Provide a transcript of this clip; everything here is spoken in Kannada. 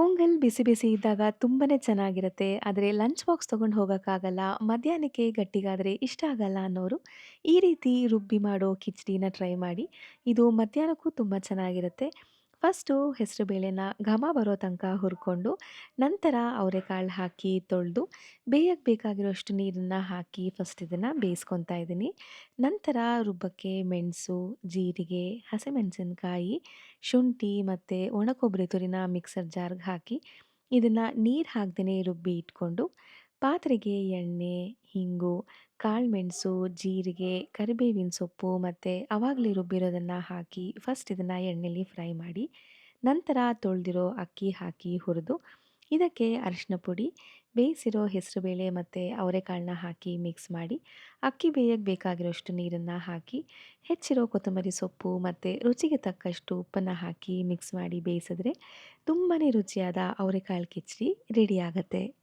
ಪೊಂಗಲ್ ಬಿಸಿ ಬಿಸಿ ಇದ್ದಾಗ ತುಂಬಾನೇ ಚೆನ್ನಾಗಿರುತ್ತೆ. ಆದರೆ ಲಂಚ್ ಬಾಕ್ಸ್ ತಗೊಂಡು ಹೋಗೋಕ್ಕಾಗಲ್ಲ. ಮಧ್ಯಾಹ್ನಕ್ಕೆ ಗಟ್ಟಿಗಾದರೆ ಇಷ್ಟ ಆಗಲ್ಲ ಅನ್ನೋರು, ಈ ರೀತಿ ರುಬ್ಬಿ ಮಾಡೋ ಕಿಚಡಿನ ಟ್ರೈ ಮಾಡಿ. ಇದು ಮಧ್ಯಾಹ್ನಕ್ಕೂ ತುಂಬ ಚೆನ್ನಾಗಿರುತ್ತೆ. ಫಸ್ಟು ಹೆಸರುಬೇಳೆನ ಘಮ ಬರೋ ತನಕ ಹುರ್ಕೊಂಡು, ನಂತರ ಅವರೆಕಾಳು ಹಾಕಿ ತೊಳೆದು, ಬೇಯಕ್ಕೆ ಬೇಕಾಗಿರೋಷ್ಟು ನೀರನ್ನ ಹಾಕಿ ಫಸ್ಟ್ ಇದನ್ನು ಬೇಯಿಸ್ಕೊತಾ ಇದ್ದೀನಿ. ನಂತರ ರುಬ್ಬಕ್ಕೆ ಮೆಣಸು, ಜೀರಿಗೆ, ಹಸಿಮೆಣಸಿನಕಾಯಿ, ಶುಂಠಿ ಮತ್ತು ಒಣ ಕೊಬ್ಬರಿ ತುರಿನ ಮಿಕ್ಸರ್ ಜಾರ್‌ಗೆ ಹಾಕಿ, ಇದನ್ನು ನೀರು ಹಾಕ್ದೇ ರುಬ್ಬಿ ಇಟ್ಕೊಂಡು, ಪಾತ್ರೆಗೆ ಎಣ್ಣೆ, ಹಿಂಗು, ಕಾಳುಮೆಣಸು, ಜೀರಿಗೆ, ಕರಿಬೇವಿನ ಸೊಪ್ಪು ಮತ್ತು ಆವಾಗಲೇ ರುಬ್ಬಿರೋದನ್ನು ಹಾಕಿ ಫಸ್ಟ್ ಇದನ್ನು ಎಣ್ಣೆಲಿ ಫ್ರೈ ಮಾಡಿ, ನಂತರ ತೊಳೆದಿರೋ ಅಕ್ಕಿ ಹಾಕಿ ಹುರಿದು, ಇದಕ್ಕೆ ಅರಿಶಿನ ಪುಡಿ, ಬೇಯಿಸಿರೋ ಹೆಸರುಬೇಳೆ ಮತ್ತು ಅವರೆಕಾಳನ್ನ ಹಾಕಿ ಮಿಕ್ಸ್ ಮಾಡಿ, ಅಕ್ಕಿ ಬೇಯಕ್ಕೆ ಬೇಕಾಗಿರೋಷ್ಟು ನೀರನ್ನು ಹಾಕಿ, ಹೆಚ್ಚಿರೋ ಕೊತ್ತಂಬರಿ ಸೊಪ್ಪು ಮತ್ತು ರುಚಿಗೆ ತಕ್ಕಷ್ಟು ಉಪ್ಪನ್ನು ಹಾಕಿ ಮಿಕ್ಸ್ ಮಾಡಿ ಬೇಯಿಸಿದ್ರೆ ತುಂಬಾ ರುಚಿಯಾದ ಅವರೆಕಾಳು ಕಿಚಡಿ ರೆಡಿ ಆಗತ್ತೆ.